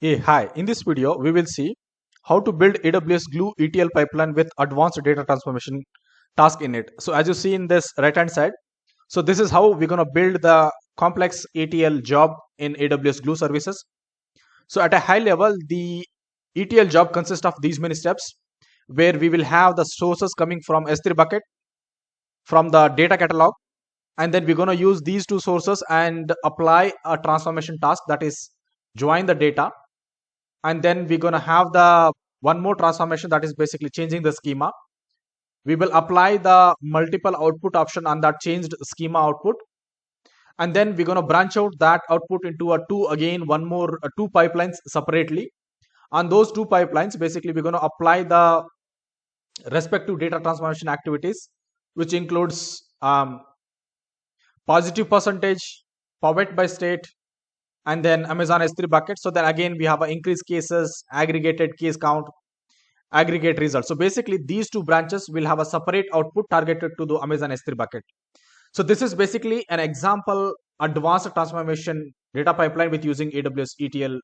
Hey, hi. In this video, we will see how to build AWS Glue ETL pipeline with advanced data transformation task in it. So as you see in this right hand side, so this is how we're going to build the complex ETL job in AWS Glue services. So at a high level, the ETL job consists of these many steps where we will have the sources coming from S3 bucket from the data catalog, and then we're going to use these two sources and apply a transformation task, that is join the data, and then we're going to have the one more transformation, that is basically changing the schema. We will apply the multiple output option on that changed schema output, and then we're going to branch out that output into a two, again one more two pipelines separately. On those two pipelines, basically we're going to apply the respective data transformation activities, which includes positive percentage, pivot by state, and then Amazon S3 bucket. So then again we have increased cases, aggregated case count, aggregate results. So basically these two branches will have a separate output targeted to the Amazon S3 bucket. So this is basically an example advanced transformation data pipeline with using AWS ETL,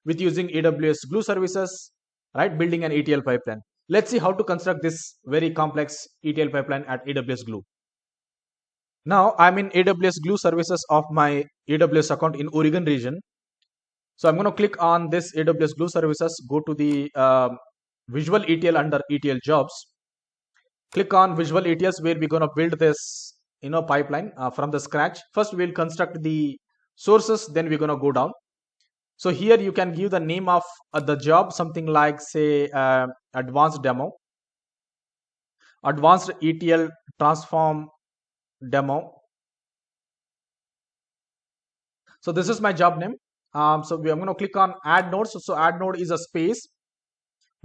with using AWS Glue services, right? Building an ETL pipeline. Let's see how to construct this very complex ETL pipeline at AWS Glue. Now I'm in AWS Glue services of my AWS account in Oregon region. So I'm going to click on this AWS Glue services, go to the visual ETL under ETL jobs, click on visual ETLs where we're going to build this pipeline from the scratch. First we'll construct the sources, then we're going to go down. So here you can give the name of the job, something like say advanced demo, advanced ETL transform demo. So this is my job name. I'm going to click on add nodes. So add node is a space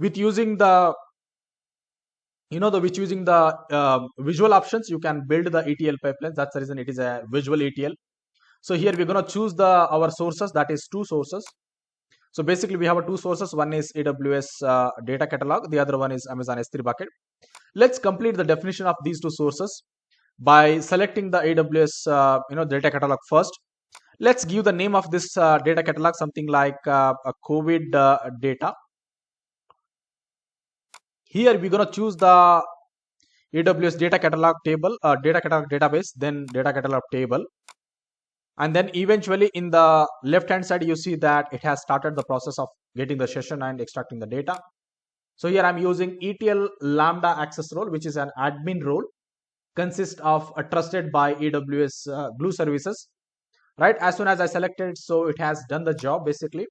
with using the visual options. You can build the ETL pipelines. That's the reason it is a visual ETL. So here we're going to choose our sources, that is two sources. So basically we have two sources. One is AWS data catalog, the other one is Amazon S3 bucket. Let's complete the definition of these two sources by selecting the AWS data catalog first. Let's give the name of this data catalog something like a COVID data. Here we're going to choose the AWS data catalog table, data catalog database, then data catalog table. And then eventually in the left hand side, you see that it has started the process of getting the session and extracting the data. So here I'm using ETL Lambda access role, which is an admin role, consists of trusted by AWS Glue services. Right, as soon as I selected, so it has done the job. Basically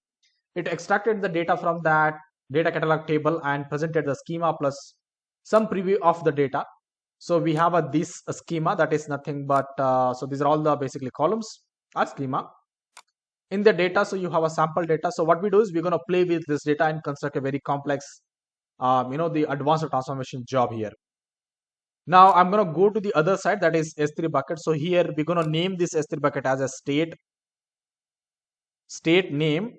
it extracted the data from that data catalog table and presented the schema plus some preview of the data. So we have this schema, that is nothing but so these are all the basically columns or schema in the data. So you have a sample data. So what we do is we're going to play with this data and construct a very complex the advanced transformation job here. Now I'm going to go to the other side, that is S3 bucket. So here we're going to name this S3 bucket as a state name,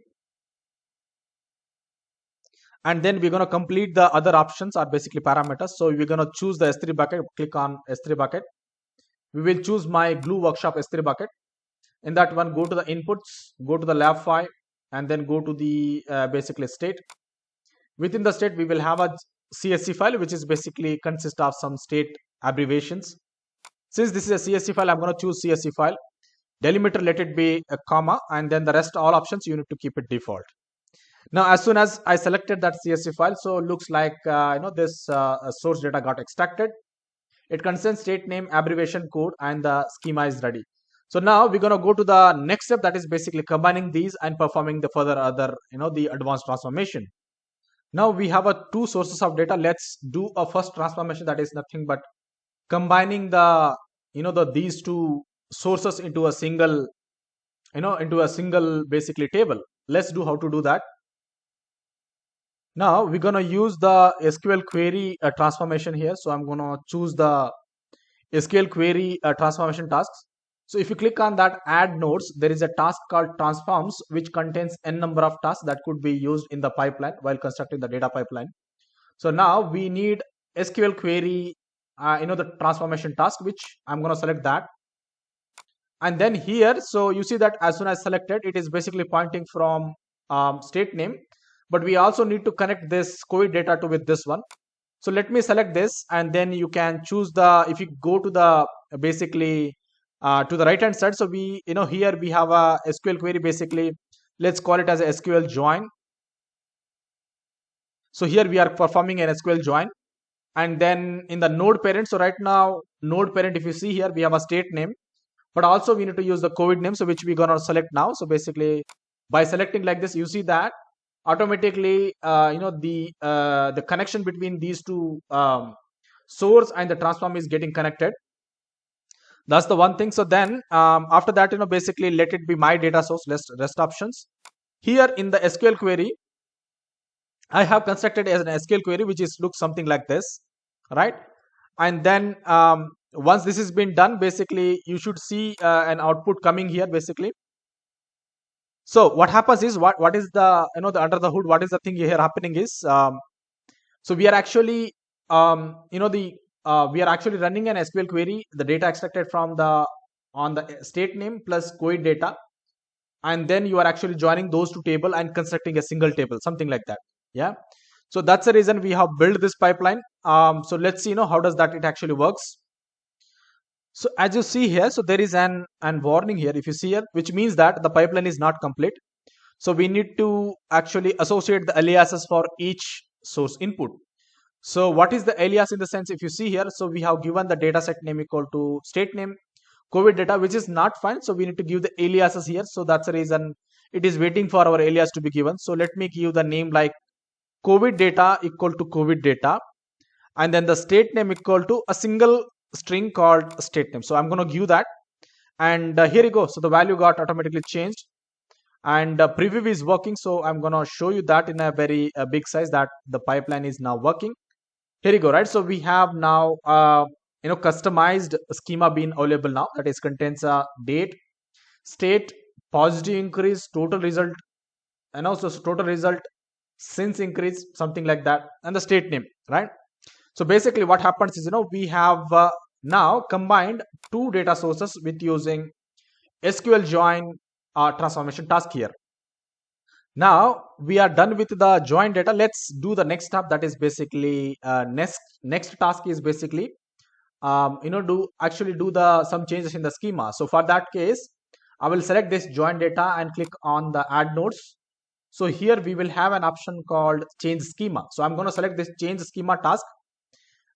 and then we're going to complete the other options are basically parameters. So we're going to choose the S3 bucket, click on S3 bucket. We will choose my Glue workshop S3 bucket. In that one, go to the inputs, go to the lab file, and then go to the basically state. Within the state we will have a CSV file, which is basically consist of some state abbreviations. Since this is a CSV file, I'm going to choose CSV file. Delimiter, let it be a comma, and then the rest all options you need to keep it default. Now as soon as I selected that CSV file, so looks like this source data got extracted. It contains state name, abbreviation code, and the schema is ready. So now we're going to go to the next step, that is basically combining these and performing the further other the advanced transformation. Now we have two sources of data. Let's do a first transformation, that is nothing but combining these two sources into a single basically table. Let's do how to do that. Now we're going to use the SQL query transformation here. So I'm going to choose the SQL query transformation tasks. So if you click on that add nodes, there is a task called transforms, which contains n number of tasks that could be used in the pipeline while constructing the data pipeline. So now we need SQL query the transformation task, which I'm going to select that. And then here, so you see that as soon as selected, it is basically pointing from state name, but we also need to connect this COVID data to with this one. So let me select this, and then you can choose the, if you go to the basically to the right hand side, so we, here we have a SQL query, basically let's call it as a SQL join. So here we are performing an SQL join, and then in the node parent, so right now node parent, if you see here, we have a state name, but also we need to use the COVID name, so which we're gonna select now. So basically by selecting like this, you see that automatically the connection between these two source and the transform is getting connected. That's the one thing. So then after that, basically let it be my data source rest options. Here in the SQL query, I have constructed as an SQL query which is looks something like this, right? And then once this has been done, basically you should see an output coming here basically. So what happens is, what is the, the under the hood, what is the thing here happening is, so we are actually we are actually running an SQL query, the data extracted from the on the state name plus COVID data, and then you are actually joining those two table and constructing a single table, something like that. Yeah. So that's the reason we have built this pipeline. So let's see, how does that it actually works. So as you see here, so there is an warning here, if you see here, which means that the pipeline is not complete. So we need to actually associate the aliases for each source input. So what is the alias in the sense, if you see here, so we have given the data set name equal to state name, COVID data, which is not fine. So we need to give the aliases here. So that's the reason it is waiting for our alias to be given. So let me give the name like COVID data equal to COVID data, and then the state name equal to a single string called state name. So I'm going to give that, and here you go. So the value got automatically changed, and preview is working. So I'm going to show you that in a very big size that the pipeline is now working. Here you go, right? So we have now customized schema being available now, that is contains a date, state, positive increase, total result, and also total result, since increase, something like that, and the state name, right? So basically what happens is, we have now combined two data sources with using SQL join transformation task here. Now we are done with the join data. Let's do the next step, that is basically next task is basically do the some changes in the schema. So for that case, I will select this join data and click on the add nodes. So here we will have an option called change schema. So I'm going to select this change schema task,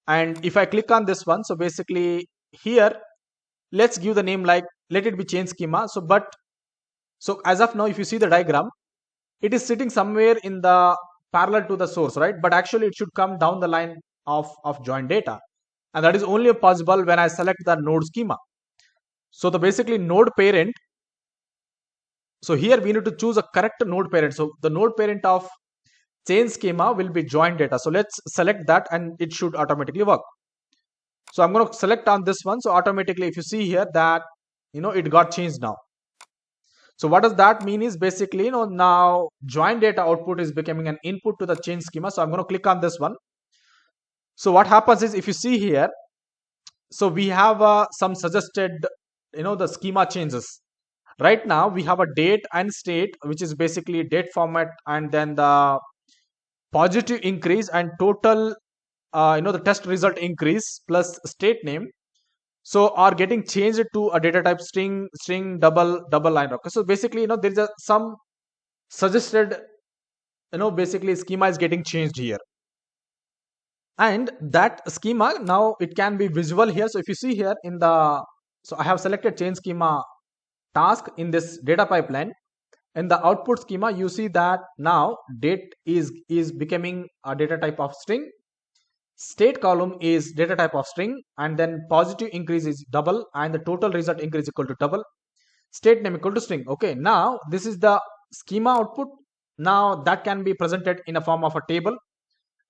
and if I click on this one, so basically here let's give the name like, let it be change schema. So as of now, if you see the diagram, it is sitting somewhere in the parallel to the source, right? But actually it should come down the line of join data, and that is only possible when I select the node schema. So the basically node parent, so here we need to choose a correct node parent. So the node parent of change schema will be join data. So let's select that, and it should automatically work. So I'm going to select on this one. So automatically, if you see here that it got changed now. So what does that mean is basically, now join data output is becoming an input to the change schema. So I'm going to click on this one. So what happens is, if you see here, so we have some suggested, the schema changes. Right now we have a date and state, which is basically date format, and then the positive increase and total, the test result increase plus state name, so are getting changed to a data type string, double line. Okay, so basically, there is some suggested, basically schema is getting changed here, and that schema now it can be visible here. So if you see here in the, so I have selected change schema task in this data pipeline. In the output schema, you see that now date is becoming a data type of string, state column is data type of string, and then positive increase is double, and the total result increase equal to double, state name equal to string. Okay, now this is the schema output. Now that can be presented in a form of a table,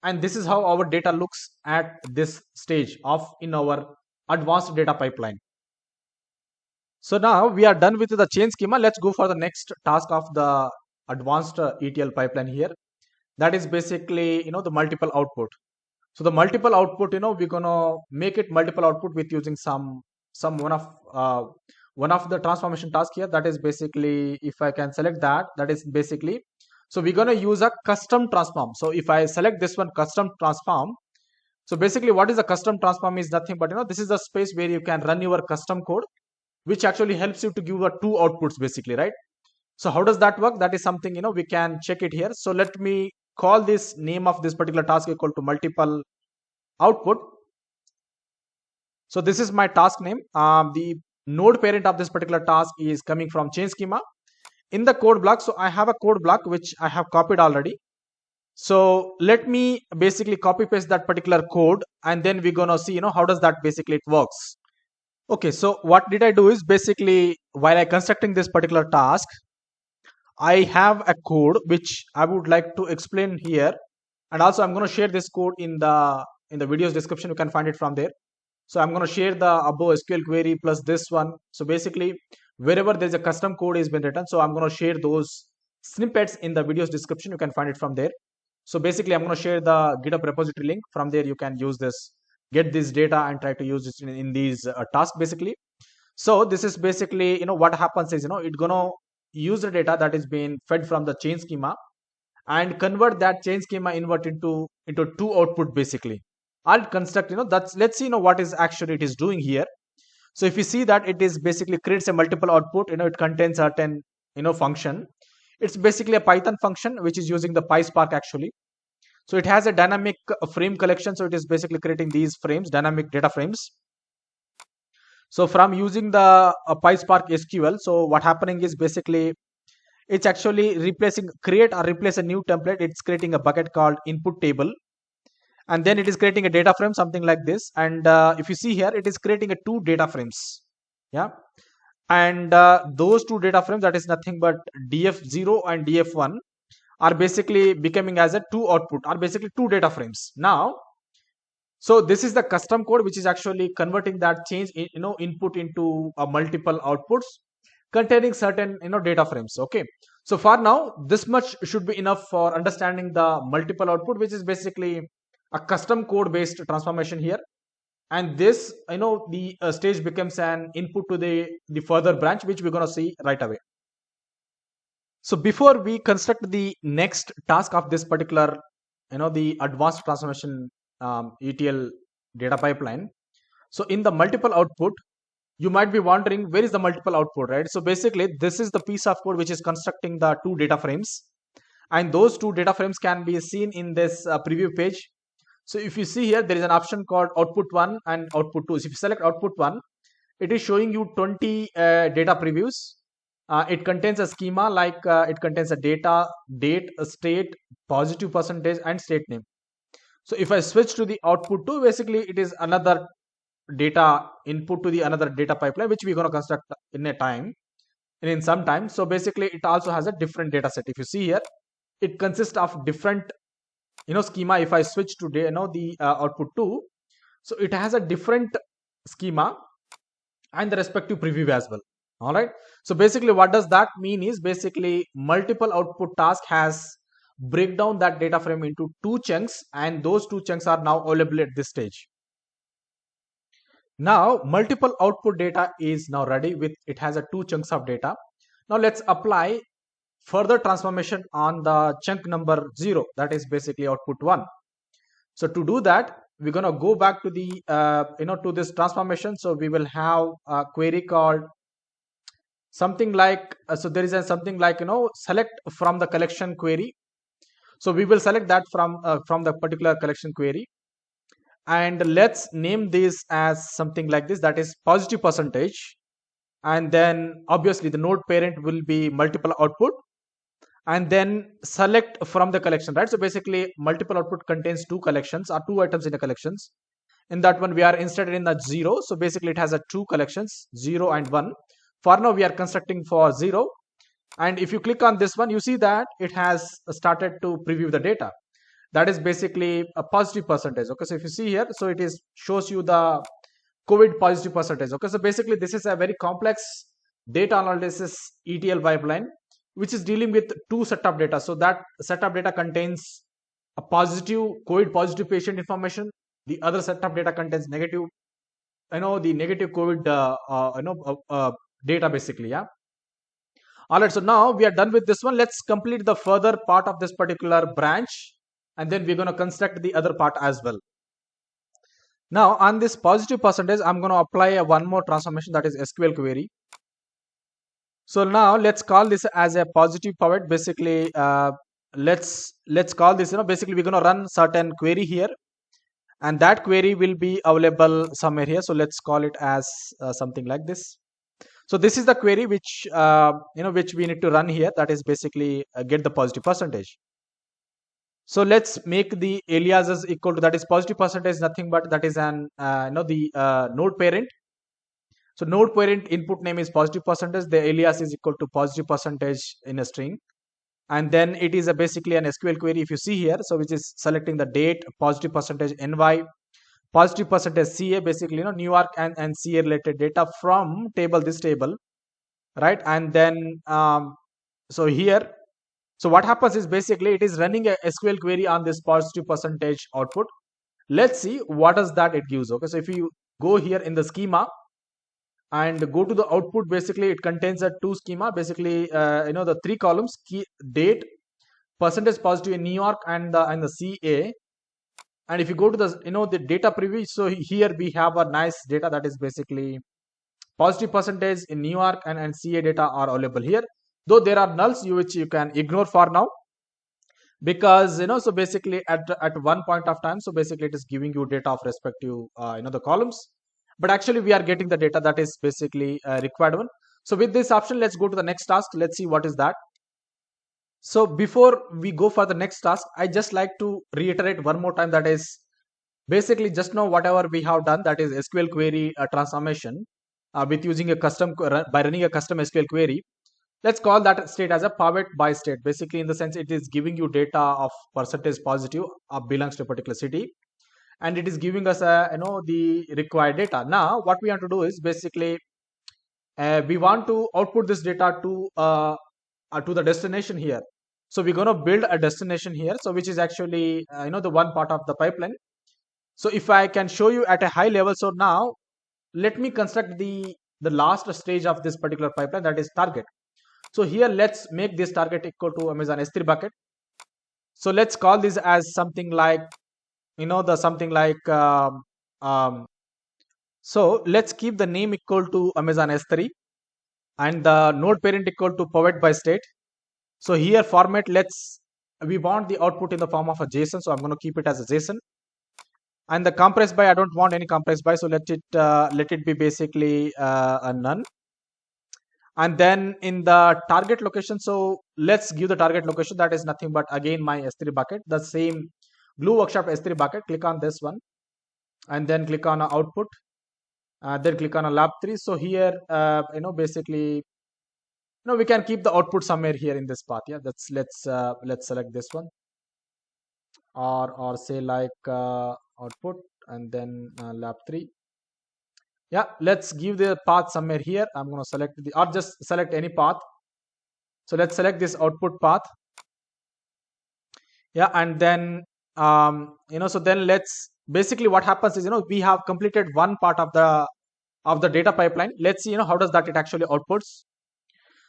and this is how our data looks at this stage of in our advanced data pipeline. So now we are done with the change schema. Let's go for the next task of the advanced ETL pipeline here. That is basically, the multiple output. So the multiple output, we're gonna make it multiple output with using some one of the transformation task here, that is basically, if I can select that, that is basically, so we're going to use a custom transform. So if I select this one, custom transform, so basically what is a custom transform is nothing but, this is the space where you can run your custom code, which actually helps you to give a two outputs basically, right? So how does that work? That is something, we can check it here. So let me call this name of this particular task equal to multiple output. So this is my task name. The node parent of this particular task is coming from change schema. In the code block, so I have a code block which I have copied already. So let me basically copy paste that particular code, and then we're gonna see, how does that basically it works. Okay, so what did I do is basically, while I constructing this particular task, I have a code which I would like to explain here, and also I'm going to share this code in the video's description. You can find it from there. So I'm going to share the above SQL query plus this one. So basically, wherever there's a custom code is been written, so I'm going to share those snippets in the video's description. You can find it from there. So basically, I'm going to share the GitHub repository link. From there, you can use this, get this data, and try to use it in these tasks basically. So this is basically, what happens is, it's gonna use the data that is being fed from the change schema and convert that change schema invert into two output basically. I'll construct, that's, let's see, what is actually it is doing here. So if you see that it is basically creates a multiple output, it contains certain, function. It's basically a Python function which is using the PySpark actually. So it has a dynamic frame collection. So it is basically creating these frames, dynamic data frames. So from using the PySpark SQL, so what happening is basically it's actually replacing, create or replace a new template. It's creating a bucket called input table, and then it is creating a data frame, something like this. And if you see here, it is creating a two data frames. Yeah, and those two data frames, that is nothing but df0 and df1, are basically becoming as a two output, are basically two data frames. Now, so this is the custom code which is actually converting that change input into multiple outputs containing certain data frames. Okay, so for now this much should be enough for understanding the multiple output, which is basically a custom code based transformation here. And this the stage becomes an input to the further branch, which we're going to see right away. So before we construct the next task of this particular the advanced transformation ETL data pipeline, so in the multiple output, you might be wondering where is the multiple output, right? So basically this is the piece of code which is constructing the two data frames, and those two data frames can be seen in this preview page. So if you see here, there is an option called output 1 and output 2. So if you select output 1, it is showing you 20 data previews. It contains a schema like it contains a data, date, a state, positive percentage, and state name. So if I switch to the output 2, basically it is another data input to the another data pipeline, which we're going to construct in some time. So basically it also has a different data set. If you see here, it consists of different schema. If I switch to the output 2, so it has a different schema and the respective preview as well. All right, so basically what does that mean is basically multiple output task has break down that data frame into two chunks, and those two chunks are now available at this stage. Now multiple output data is now ready with, it has a two chunks of data. Now let's apply further transformation on the chunk number 0, that is basically output 1. So to do that, we're going to go back to the to this transformation. So we will have a query called something like so there is a something like select from the collection query. So we will select that from the particular collection query, and let's name this as something like this, that is positive percentage. And then obviously the node parent will be multiple output, and then select from the collection, right? So basically multiple output contains two collections or two items in the collections. In that one we are inserted in the 0. So basically it has a two collections, 0 and 1. For now we are constructing for 0, and if you click on this one, you see that it has started to preview the data. That is basically a positive percentage. Okay, so if you see here, so it is shows you the COVID positive percentage. Okay, so basically this is a very complex data analysis ETL pipeline which is dealing with two set of data. So that set of data contains a positive COVID positive patient information. The other set of data contains negative, the negative COVID data basically. Yeah. All right, so now we are done with this one. Let's complete the further part of this particular branch, and then we're going to construct the other part as well. Now on this positive percentage, I'm going to apply one more transformation, that is SQL query. So now let's call this as a positive pivot. Basically, let's call this, basically we're going to run certain query here, and that query will be available somewhere here. So let's call it as something like this. So this is the query which which we need to run here. That is basically get the positive percentage. So let's make the aliases equal to, that is positive percentage, nothing but that is an the node parent. So node parent input name is positive percentage. The alias is equal to positive percentage in a string, and then it is basically an SQL query. If you see here, so which is selecting the date, positive percentage NY, positive percentage CA, basically New York and CA related data from this table, right? And then so here, so what happens is basically it is running a SQL query on this positive percentage output. Let's see what does that it gives. Okay, so if you go here in the schema and go to the output, basically it contains a two schema, basically the three columns: key, date, percentage positive in New York, and the CA. And if you go to the the data preview, so here we have a nice data that is basically positive percentage in New York and CA data are available here, though there are nulls which you can ignore for now, because so basically at one point of time, so basically it is giving you data of respective the columns, but actually we are getting the data that is basically required one. So with this option, let's go to the next task. Let's see what is that. So before we go for the next task, I just like to reiterate one more time, that is basically just now whatever we have done, that is SQL query transformation with using a custom by running a custom SQL query. Let's call that state as a pivot by state, basically in the sense it is giving you data of percentage positive belongs to a particular city, and it is giving us the required data. Now what we want to do is basically we want to output this data to the destination here. So we're going to build a destination here, so which is actually the one part of the pipeline. So if I can show you at a high level, so now let me construct the last stage of this particular pipeline, that is target. So here let's make this target equal to Amazon S3 bucket. So let's call this as something like so let's keep the name equal to Amazon S3 and the node parent equal to pivot by state. So here format, we want the output in the form of a JSON, so I'm going to keep it as a JSON. And the compress by, I don't want any compress by, so let it be basically a none. And then in the target location, so let's give the target location, that is nothing but again my S3 bucket, the same Glue Workshop S3 bucket. Click on this one and then click on output, then click on a lab 3. So here basically we can keep the output somewhere here in this path. Yeah, let's select this one, or say like output and then lab 3. Yeah, let's give the path somewhere here. I'm going to select or just select any path. So let's select this output path. Yeah, and then so then let's basically what happens is we have completed one part of the data pipeline. Let's see how does that it actually outputs.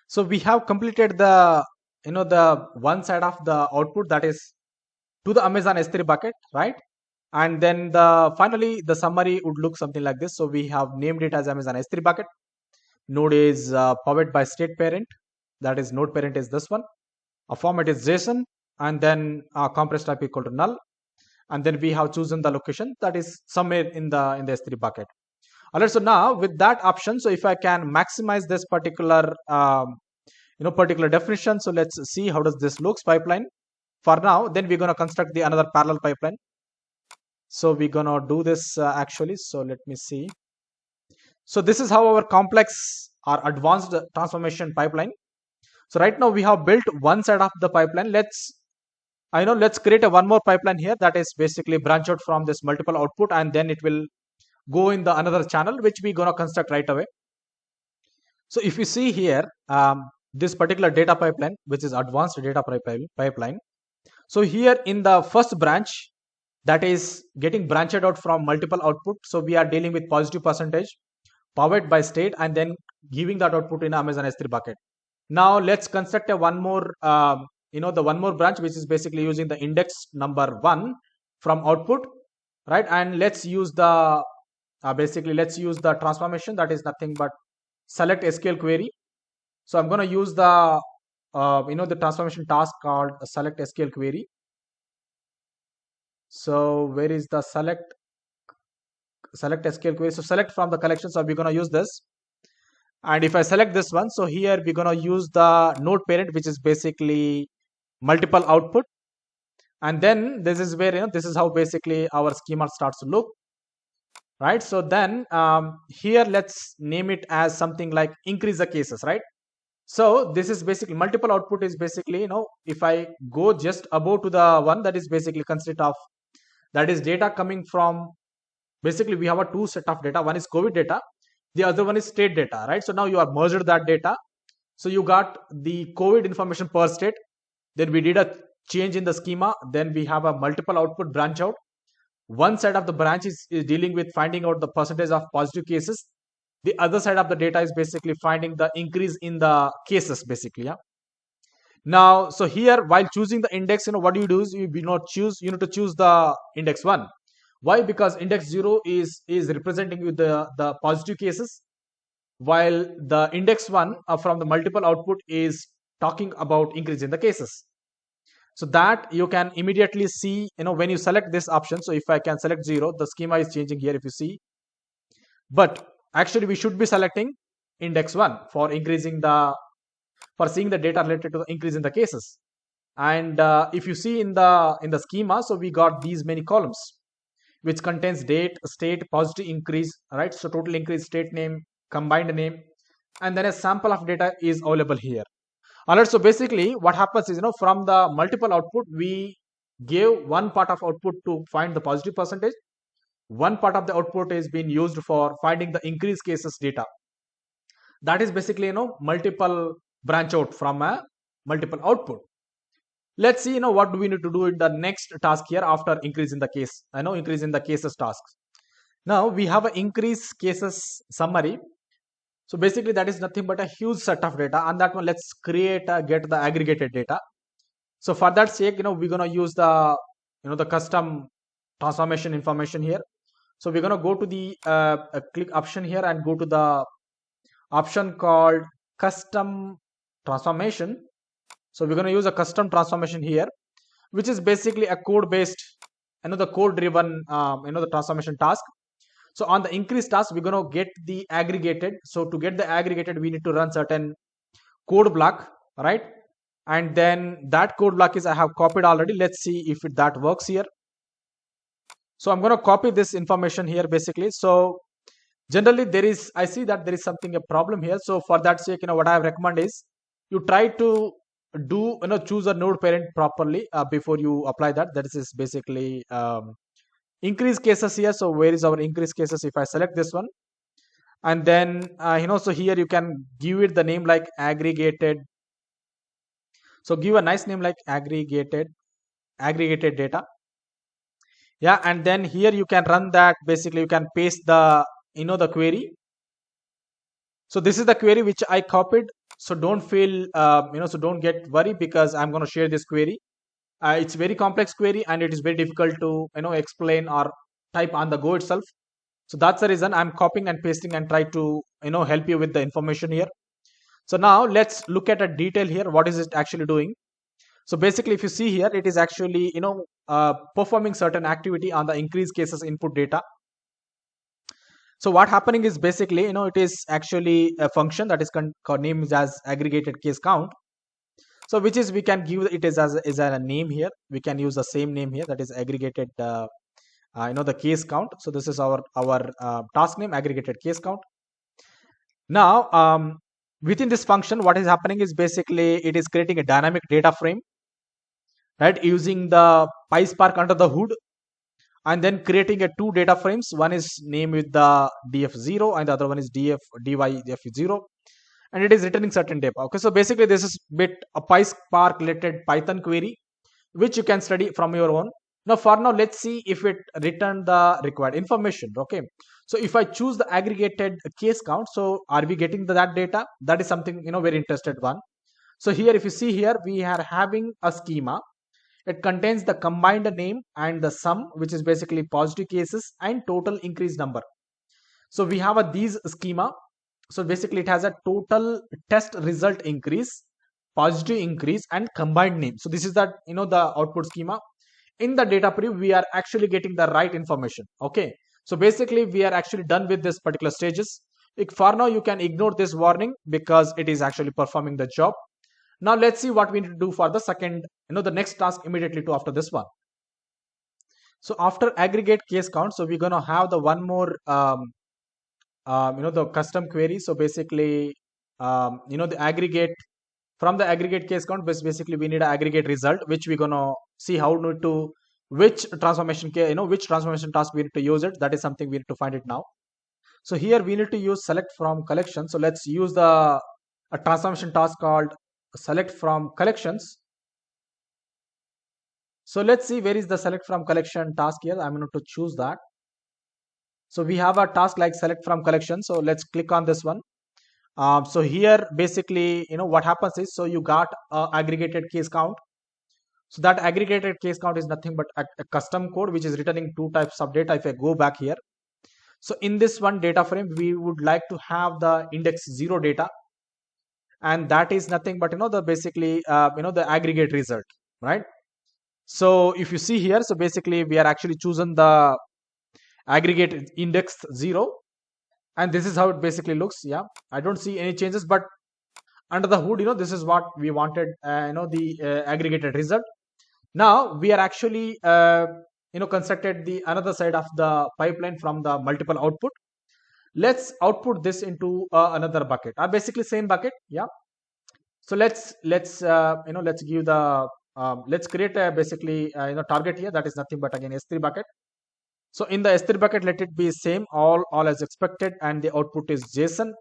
So we have completed the the one side of the output, that is to the Amazon S3 bucket, right? And then finally the summary would look something like this. So we have named it as Amazon S3 bucket. Node is powered by state parent, that is node parent is this one. A format is JSON, and then compress type equal to null, and then we have chosen the location, that is somewhere in the S3 bucket. Alright, so now with that option, so if I can maximize this particular particular definition, so let's see how does this looks pipeline for now. Then we're going to construct the another parallel pipeline. So we're going to do this actually. So let me see. So this is how our complex or advanced transformation pipeline. So right now we have built one side of the pipeline. Let's create a one more pipeline here, that is basically branch out from this multiple output, and then it will go in the another channel which we're going to construct right away. So if you see here, this particular data pipeline, which is advanced data pipeline. So here in the first branch, that is getting branched out from multiple output. So we are dealing with positive percentage, powered by state, and then giving that output in Amazon S3 bucket. Now let's construct a one more, the one more branch, which is basically using the index number 1 from output, right? And let's use the let's use the transformation, that is nothing but select SQL query. So I'm going to use the the transformation task called select SQL query. So where is the select SQL query? So select from the collection. So we're going to use this. And if I select this one, so here we're going to use the node parent, which is basically multiple output. And then this is where, this is how basically our schema starts to look, right? So then here let's name it as something like increase the cases, right? So this is basically multiple output is basically, if I go just above to the one, that is basically consist of, that is data coming from, basically we have a two set of data. One is COVID data, the other one is state data, right? So now you are merged that data. So you got the COVID information per state. Then we did a change in the schema. Then we have a multiple output branch out. One side of the branch is dealing with finding out the percentage of positive cases. The other side of the data is basically finding the increase in the cases, basically. Yeah. Now, so here while choosing the index, what do you do is you need to choose the index 1. Why? Because index 0 is representing you the positive cases, while the index 1 from the multiple output is talking about increase in the cases. So that you can immediately see, when you select this option. So if I can select 0, the schema is changing here, if you see. But actually we should be selecting index 1 for increasing for seeing the data related to the increase in the cases. And if you see in the schema, so we got these many columns, which contains date, state, positive increase, right? So total increase, state name, combined name, and then a sample of data is available here. Alright, so basically what happens is, from the multiple output, we gave one part of output to find the positive percentage. One part of the output is being used for finding the increased cases data. That is basically, multiple branch out from a multiple output. Let's see, what do we need to do in the next task here after increase in the case, increase in the cases tasks. Now we have an increase cases summary. So basically that is nothing but a huge set of data. On that one, let's get the aggregated data. So for that sake, we're going to use the, the custom transformation information here. So we're going to go to the click option here and go to the option called custom transformation. So we're going to use a custom transformation here, which is basically a code based, the code driven, the transformation task. So on the increase task, we're going to get the aggregated. So to get the aggregated, we need to run certain code block, right? And then that code block is I have copied already. Let's see if that works here. So I'm going to copy this information here basically. So generally I see that there is a problem here. So for that sake, what I recommend is you try to do, choose a node parent properly before you apply that. That is basically increase cases here. So where is our increase cases? If I select this one, and then so here you can give it the name like aggregated. So give a nice name like aggregated data. Yeah, and then here you can run that. Basically you can paste the the query. So this is the query which I copied. So don't feel so don't get worried, because I'm going to share this query. It's very complex query and it is very difficult to explain or type on the go itself. So that's the reason I'm copying and pasting and try to help you with the information here. So now let's look at a detail here. What is it actually doing? So basically, if you see here, it is actually performing certain activity on the increased cases input data. So what happening is basically it is actually a function that is named as aggregated case count. So which is we can give it as a name here. We can use the same name here, that is aggregated the case count. So this is our task name, aggregated case count. Now within this function, what is happening is basically it is creating a dynamic data frame, right, using the PySpark under the hood, and then creating a two data frames. One is named with the df0 and the other one is df0, and it is returning certain data. Okay, so basically this is a PySpark related Python query which you can study from your own. Now for now, let's see if it returned the required information. Okay, So if I choose the aggregated case count, so are we getting that data? That is something, very interested one. So here, if you see here, we are having a schema. It contains the combined name and the sum, which is basically positive cases and total increase number. So we have these schema. So basically it has a total test result increase, positive increase, and combined name. So this is that, the output schema. In the data preview, we are actually getting the right information. Okay. So basically we are actually done with this particular stages. For now, you can ignore this warning because it is actually performing the job. Now let's see what we need to do for the second, the next task immediately to after this one. So after aggregate case count, so we're going to have the one more, the custom query. So basically, the aggregate, from the aggregate case count, basically we need an aggregate result, which we're going to see how to, which transformation, which transformation task we need to use it. That is something we need to find it now. So here we need to use select from collection. So let's use a transformation task called select from collections. So let's see where is the select from collection task here. I'm going to choose that. So we have a task like select from collection. So let's click on this one. So here basically, what happens is, so you got aggregated case count. So that aggregated case count is nothing but a custom code which is returning two types of data. If I go back here, so in this one data frame, we would like to have the index 0 data, and that is nothing but the basically the aggregate result, right? So if you see here, so basically we are actually choosing the aggregate index 0, and this is how it basically looks. Yeah, I don't see any changes, but under the hood, this is what we wanted, the aggregated result. Now we are actually constructed the another side of the pipeline from the multiple output. Let's output this into another bucket, or basically same bucket. Yeah, so let's give the let's create a basically target here. That is nothing but again S3 bucket. So in the S3 bucket, let it be same, all as expected, and the output is JSON.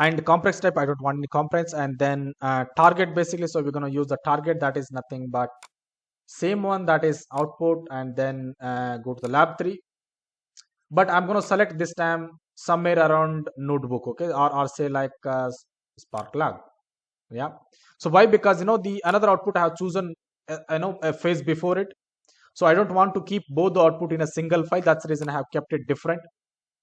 And complex type, I don't want any complex. And then target basically, so we're going to use the target, that is nothing but same one, that is output, and then go to the lab 3. But I'm going to select this time somewhere around notebook, okay, or say like Spark Lab. Yeah. So why? Because the another output I have chosen a phase before it. So I don't want to keep both the output in a single file. That's the reason I have kept it different.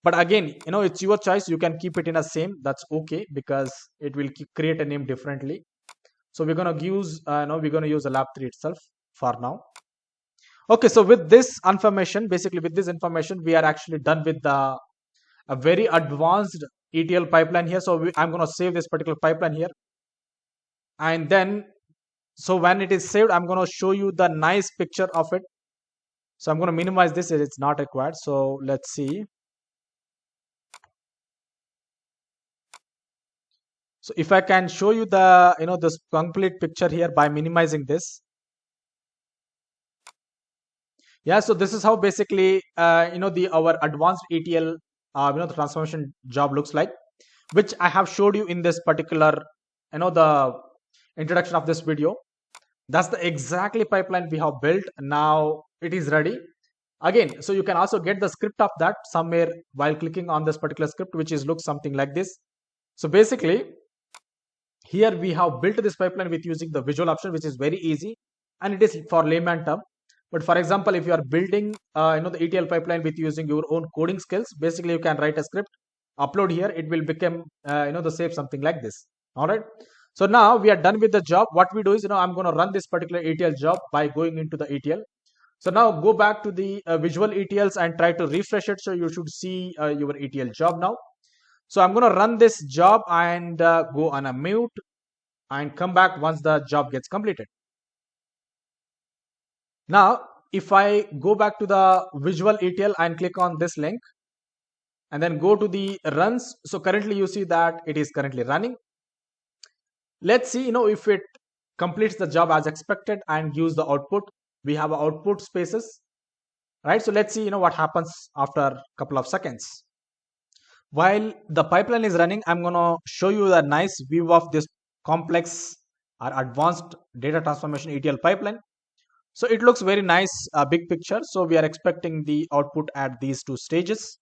But again, it's your choice. You can keep it in a same. That's okay, because it will create a name differently. So we're gonna use we're gonna use the lab 3 itself for now. Okay, so with this information, basically with this information, we are actually done with a very advanced ETL pipeline here. So I'm gonna save this particular pipeline here, and then so when it is saved, I'm gonna show you the nice picture of it. So I'm gonna minimize this. It's not required. So let's see. So if I can show you the this complete picture here by minimizing this. Yeah, so this is how basically our advanced ETL the transformation job looks like, which I have showed you in this particular the introduction of this video. That's the exactly pipeline we have built. Now it is ready. Again, so you can also get the script of that somewhere while clicking on this particular script, which is looks something like this. So basically, here we have built this pipeline with using the visual option, which is very easy, and it is for layman term. But for example, if you are building the ETL pipeline with using your own coding skills, basically you can write a script, upload here, it will become the same something like this. All right. So now we are done with the job. What we do is I'm going to run this particular ETL job by going into the ETL. So now go back to the visual ETLs and try to refresh it. So you should see your ETL job now. So I'm going to run this job and go on a mute and come back once the job gets completed. Now, if I go back to the visual ETL and click on this link and then go to the runs. So currently you see that it is currently running. Let's see, if it completes the job as expected and gives the output. We have output spaces, right? So let's see, what happens after a couple of seconds. While the pipeline is running, I'm going to show you a nice view of this complex or advanced data transformation ETL pipeline. So it looks very nice, big picture. So we are expecting the output at these two stages,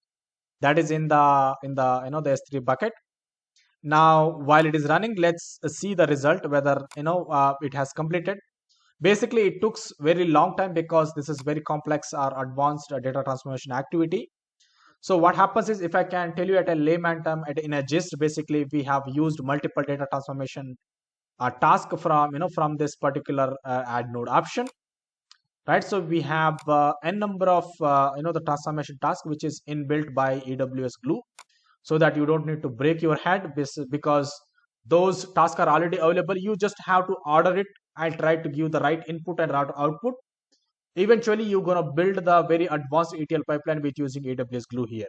that is in the the S3 bucket. Now while it is running, let's see the result, whether it has completed. Basically it took very long time because this is very complex or advanced data transformation activity. So what happens is, if I can tell you at a layman term, in a gist, basically we have used multiple data transformation task from from this particular add node option, right? So we have n number of the transformation task which is inbuilt by AWS Glue, so that you don't need to break your head, because those tasks are already available. You just have to order it and try to give the right input and right output. Eventually you're going to build the very advanced ETL pipeline with using AWS Glue here.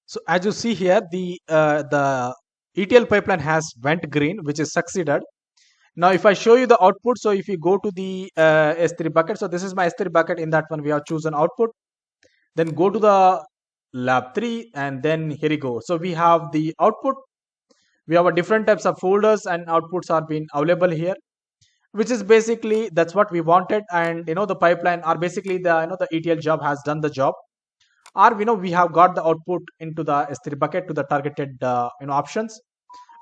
So as you see here, the ETL pipeline has went green, which is succeeded. Now if I show you the output, so if you go to the S3 bucket, so this is my S3 bucket. In that one we have chosen output, then go to the lab 3, and then here you go. So we have the output. We have a different types of folders and outputs are being available here, which is basically that's what we wanted. And the pipeline are basically the the ETL job has done the job, or we have got the output into the S3 bucket to the targeted options,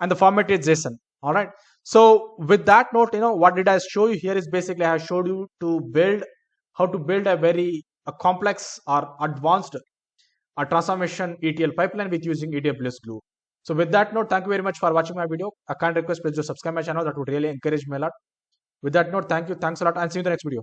and the format is JSON. All right. So with that note, what did I show you here is basically I showed you to build how to build a very complex or advanced transformation ETL pipeline with using AWS Glue. So with that note, thank you very much for watching my video. A kind request, please do subscribe my channel. That would really encourage me a lot. With that note, thank you, thanks a lot, and see you in the next video.